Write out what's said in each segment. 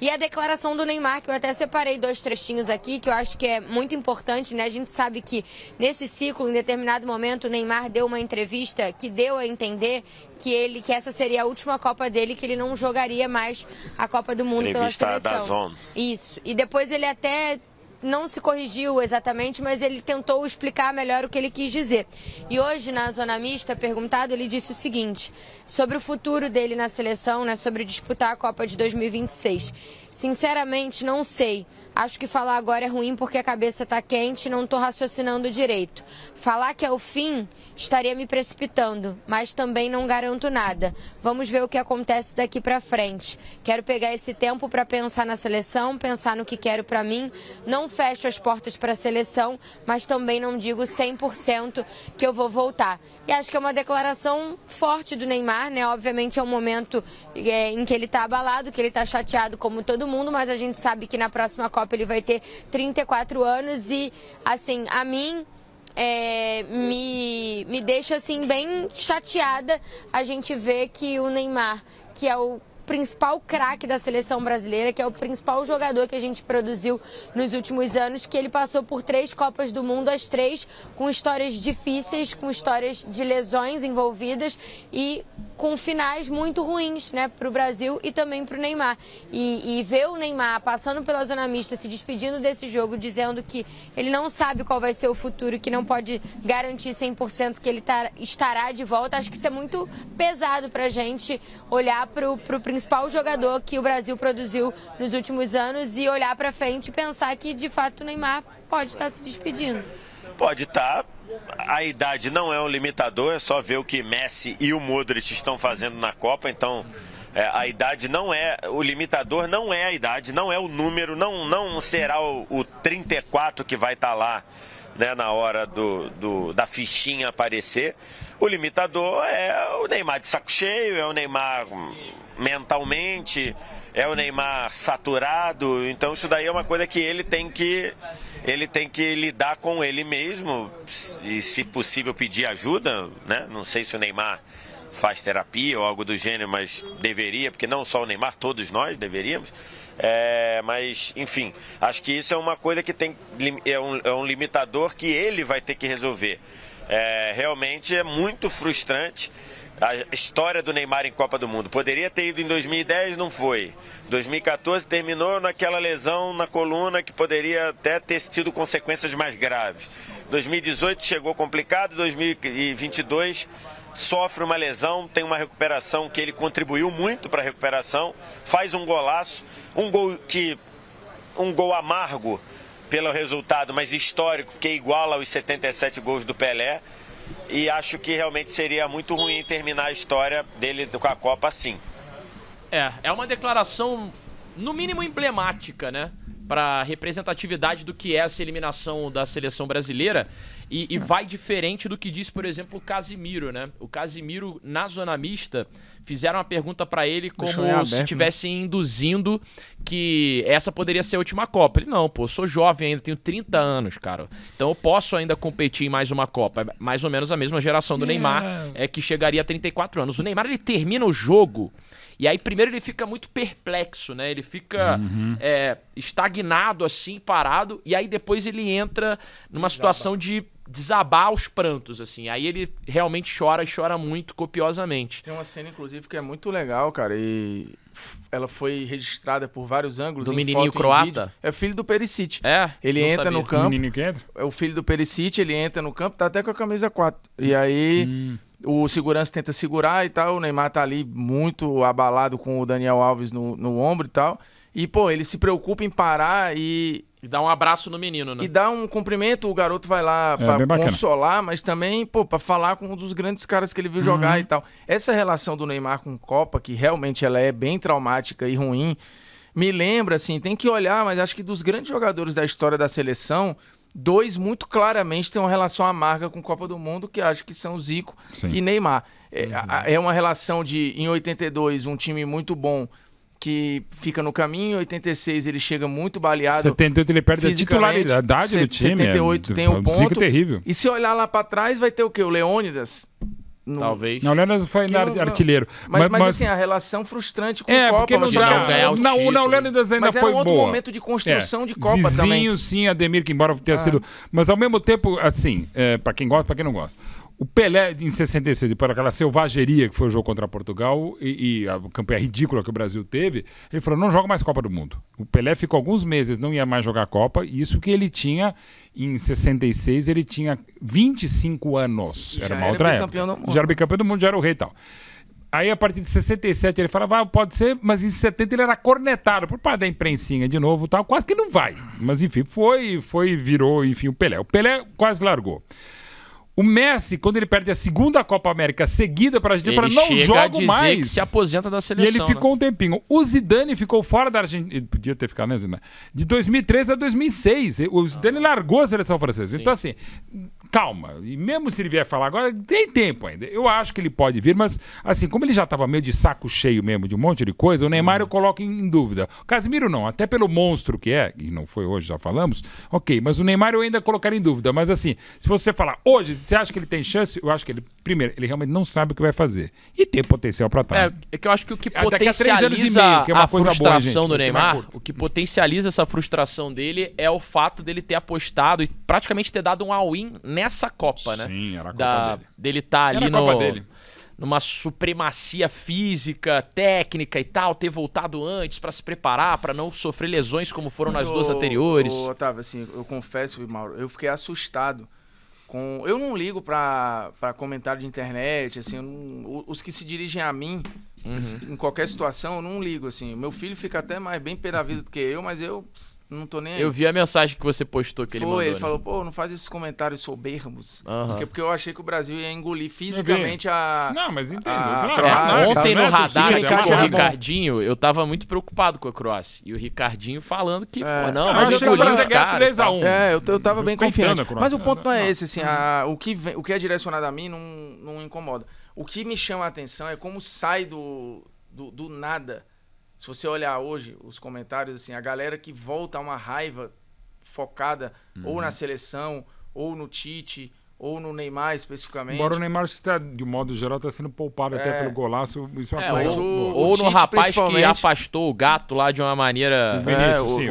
E a declaração do Neymar, que eu até separei 2 trechinhos aqui, que eu acho que é muito importante, né? A gente sabe que nesse ciclo, em determinado momento, o Neymar deu uma entrevista que deu a entender que essa seria a última Copa dele, que ele não jogaria mais a Copa do Mundo pela seleção. Da Zone. Isso. E depois ele até não se corrigiu exatamente, mas ele tentou explicar melhor o que ele quis dizer. E hoje, na Zona Mista, perguntado, ele disse o seguinte, sobre o futuro dele na seleção, né, sobre disputar a Copa de 2026. Sinceramente, não sei. Acho que falar agora é ruim porque a cabeça está quente e não estou raciocinando direito. Falar que é o fim, estaria me precipitando, mas também não garanto nada. Vamos ver o que acontece daqui para frente. Quero pegar esse tempo para pensar na seleção, pensar no que quero para mim. Não fecho as portas para a seleção, mas também não digo 100% que eu vou voltar. E acho que é uma declaração forte do Neymar, né? Obviamente é um momento em que ele está abalado, que ele está chateado como todo mundo, mas a gente sabe que na próxima Copa ele vai ter 34 anos e, assim, a mim me deixa, assim, bem chateada a gente ver que o Neymar, que é o principal craque da seleção brasileira, que é o principal jogador que a gente produziu nos últimos anos, que ele passou por 3 Copas do Mundo, as 3 com histórias difíceis, com histórias de lesões envolvidas e com finais muito ruins, né, para o Brasil e também para o Neymar. E ver o Neymar passando pela Zona Mista, se despedindo desse jogo, dizendo que ele não sabe qual vai ser o futuro, que não pode garantir 100% que ele estará de volta, acho que isso é muito pesado para a gente olhar para o principal jogador que o Brasil produziu nos últimos anos e olhar para frente e pensar que, de fato, o Neymar pode estar se despedindo. Pode estar. A idade não é um limitador, é só ver o que Messi e o Modric estão fazendo na Copa, então a idade não é, o limitador não é a idade, não é o número, não será o 34 que vai estar lá, né, na hora da fichinha aparecer. O limitador é o Neymar de saco cheio, é o Neymar mentalmente, é o Neymar saturado, então isso daí é uma coisa que ele tem que lidar com ele mesmo e, se possível, pedir ajuda, né? Não sei se o Neymar faz terapia ou algo do gênero, mas deveria, porque não só o Neymar, todos nós deveríamos. Mas, enfim, acho que isso é uma coisa que é um limitador que ele vai ter que resolver. Realmente é muito frustrante a história do Neymar em Copa do Mundo. Poderia ter ido em 2010, não foi. 2014 terminou naquela lesão na coluna que poderia até ter tido consequências mais graves. 2018 chegou complicado, 2022 sofre uma lesão, tem uma recuperação que ele contribuiu muito para a recuperação, faz um golaço, um gol amargo pelo resultado, mas histórico, que iguala aos 77 gols do Pelé. E acho que realmente seria muito ruim terminar a história dele com a Copa assim. É uma declaração, no mínimo, emblemática, né? Para a representatividade do que é essa eliminação da seleção brasileira. E vai diferente do que disse, por exemplo, o Casimiro, né? O Casimiro, na Zona Mista, fizeram uma pergunta para ele como se estivessem induzindo que essa poderia ser a última Copa. Ele, não, pô, eu sou jovem ainda, tenho 30 anos, cara. Então eu posso ainda competir em mais uma Copa. É mais ou menos a mesma geração do Neymar, que chegaria a 34 anos. O Neymar, ele termina o jogo e aí primeiro ele fica muito perplexo, né? Ele fica estagnado assim, parado, e aí depois ele entra numa situação de desabar aos prantos, assim. Aí ele realmente chora, e chora muito, copiosamente. Tem uma cena, inclusive, que é muito legal, cara, e ela foi registrada por vários ângulos. Do menininho croata? É filho do Perisic. Ele entra no campo. O menino que entra? É o filho do Perisic, ele entra no campo, tá até com a camisa 4. E aí o segurança tenta segurar e tal, o Neymar tá ali muito abalado com o Daniel Alves no ombro e tal. E, pô, ele se preocupa em parar e dá um abraço no menino, né? E dá um cumprimento, o garoto vai lá pra consolar, mas também, pô, pra falar com um dos grandes caras que ele viu jogar e tal. Essa relação do Neymar com Copa, que realmente ela é bem traumática e ruim, me lembra, assim, tem que olhar, mas acho que dos grandes jogadores da história da seleção, 2 muito claramente têm uma relação amarga com Copa do Mundo, que acho que são Zico e Neymar. É uma relação de, em 82, um time muito bom que fica no caminho, em 86 ele chega muito baleado. 78 ele perde a titularidade do time. 78 tem um ponto. Terrível. E se olhar lá pra trás, vai ter o quê? O Leônidas, Talvez. Não, o Leandro foi artilheiro. Mas assim, a relação frustrante com o Copa. Porque não ganhar o título. Não, o Leandro ainda foi boa. Mas era um outro momento de construção de Copa Zizinho, também. Sim, Ademir, que embora tenha sido... Mas ao mesmo tempo, assim, pra quem gosta, pra quem não gosta. O Pelé, em 66, depois daquela selvageria que foi o jogo contra Portugal e a campanha ridícula que o Brasil teve, ele falou, não joga mais Copa do Mundo. O Pelé ficou alguns meses, não ia mais jogar Copa, e isso que ele tinha, em 66, ele tinha 25 anos. Era uma outra época. Já era bicampeão do mundo, já era o rei e tal. Aí, a partir de 67, ele falava, pode ser, mas em 70 ele era cornetado por parte da imprensinha de novo, tal, quase que não vai. Mas, enfim, virou, enfim, o Pelé. O Pelé quase largou. O Messi, quando ele perde a segunda Copa América seguida para a Argentina, ele fala, não jogo mais. Que se aposenta da seleção. E ele ficou um tempinho. O Zidane ficou fora da Argentina. Ele podia ter ficado, né, Zidane? De 2003 a 2006. O Zidane largou a seleção francesa. Sim. Então, assim, calma. E mesmo se ele vier falar agora, tem tempo ainda. Eu acho que ele pode vir, mas, assim, como ele já estava meio de saco cheio mesmo de um monte de coisa, o Neymar eu coloco em dúvida. O Casemiro não, até pelo monstro que é, e não foi hoje, já falamos, ok, mas o Neymar eu ainda colocaria em dúvida. Mas, assim, se você falar hoje, você acha que ele tem chance? Eu acho que ele, primeiro, ele realmente não sabe o que vai fazer. E tem potencial para estar. É que eu acho que o que potencializa a frustração do Neymar, o que potencializa essa frustração dele é o fato dele ter apostado e praticamente ter dado um all-in nessa Copa, né? Sim, era a Copa dele estar ali numa supremacia física, técnica e tal, ter voltado antes para se preparar, para não sofrer lesões como foram nas duas anteriores. Otávio, assim, eu confesso, Mauro, eu fiquei assustado. Eu não ligo pra comentário de internet, assim, os que se dirigem a mim, em qualquer situação, eu não ligo, assim. Meu filho fica até mais bem pé da vida do que eu, mas eu não tô nem aí. Eu vi a mensagem que você postou que ele mandou. Ele falou, pô, não faz esses comentários soberbos. Porque eu achei que o Brasil ia engolir fisicamente a... Não, mas entendo. Ontem no radar com o Ricardinho, eu tava muito preocupado com a Croácia. E o Ricardinho falando que, pô, não, mas engolir os caras. Eu tava bem confiante. Mas o ponto não é esse, assim, o que é direcionado a mim não incomoda. O que me chama a atenção é como sai do nada. Se você olhar hoje os comentários, assim, a galera que volta a uma raiva focada ou na seleção, ou no Tite, ou no Neymar especificamente. Embora o Neymar, de modo geral, está sendo poupado até pelo golaço. Isso é uma coisa. Ou no rapaz que afastou o gato lá de uma maneira...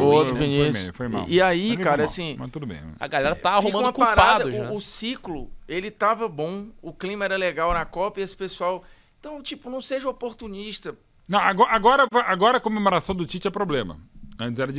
O outro Vinícius. Foi mal. E aí, cara, assim... Mas tudo bem. A galera tá arrumando culpados, né? O ciclo, ele tava bom, o clima era legal na Copa e esse pessoal... Então, tipo, não seja oportunista. Não, agora a comemoração do Tite é problema. Antes era de